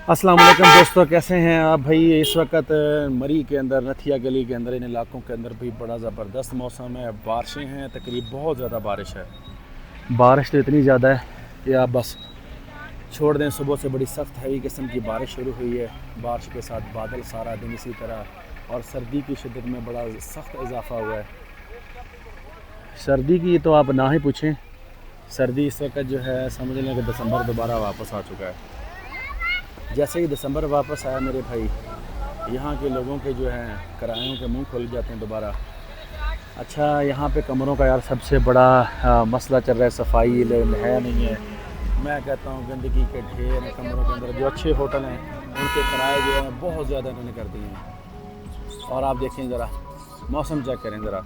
अस्सलाम वालेकुम दोस्तों, कैसे हैं आप भाई। इस वक्त मरी के अंदर, नथिया गली के अंदर, इन इलाकों के अंदर भी बड़ा ज़बरदस्त मौसम है। बारिशें हैं, तकरीब बहुत ज़्यादा बारिश है। बारिश तो इतनी ज़्यादा है कि आप बस छोड़ दें। सुबह से बड़ी सख्त हैवी किस्म की बारिश शुरू हुई है। बारिश के साथ बादल सारा दिन इसी तरह, और सर्दी की शिद्दत में बड़ा सख्त इजाफा हुआ है। सर्दी की तो आप ना ही पूछें। सर्दी इस वक्त जो है, समझ लें कि दिसंबर दोबारा वापस आ चुका है। जैसे ही दिसंबर वापस आया मेरे भाई, यहाँ के लोगों के जो हैं किरायों के मुंह खुल जाते हैं दोबारा। अच्छा, यहाँ पे कमरों का यार सबसे बड़ा मसला चल रहा है, सफाई है नहीं है। मैं कहता हूँ गंदगी के ढेर हैं कमरों के अंदर। जो अच्छे होटल हैं उनके किराए जो हैं बहुत ज़्यादा इन्होंने कर दिए हैं। और आप देखें ज़रा, मौसम चेक करें ज़रा,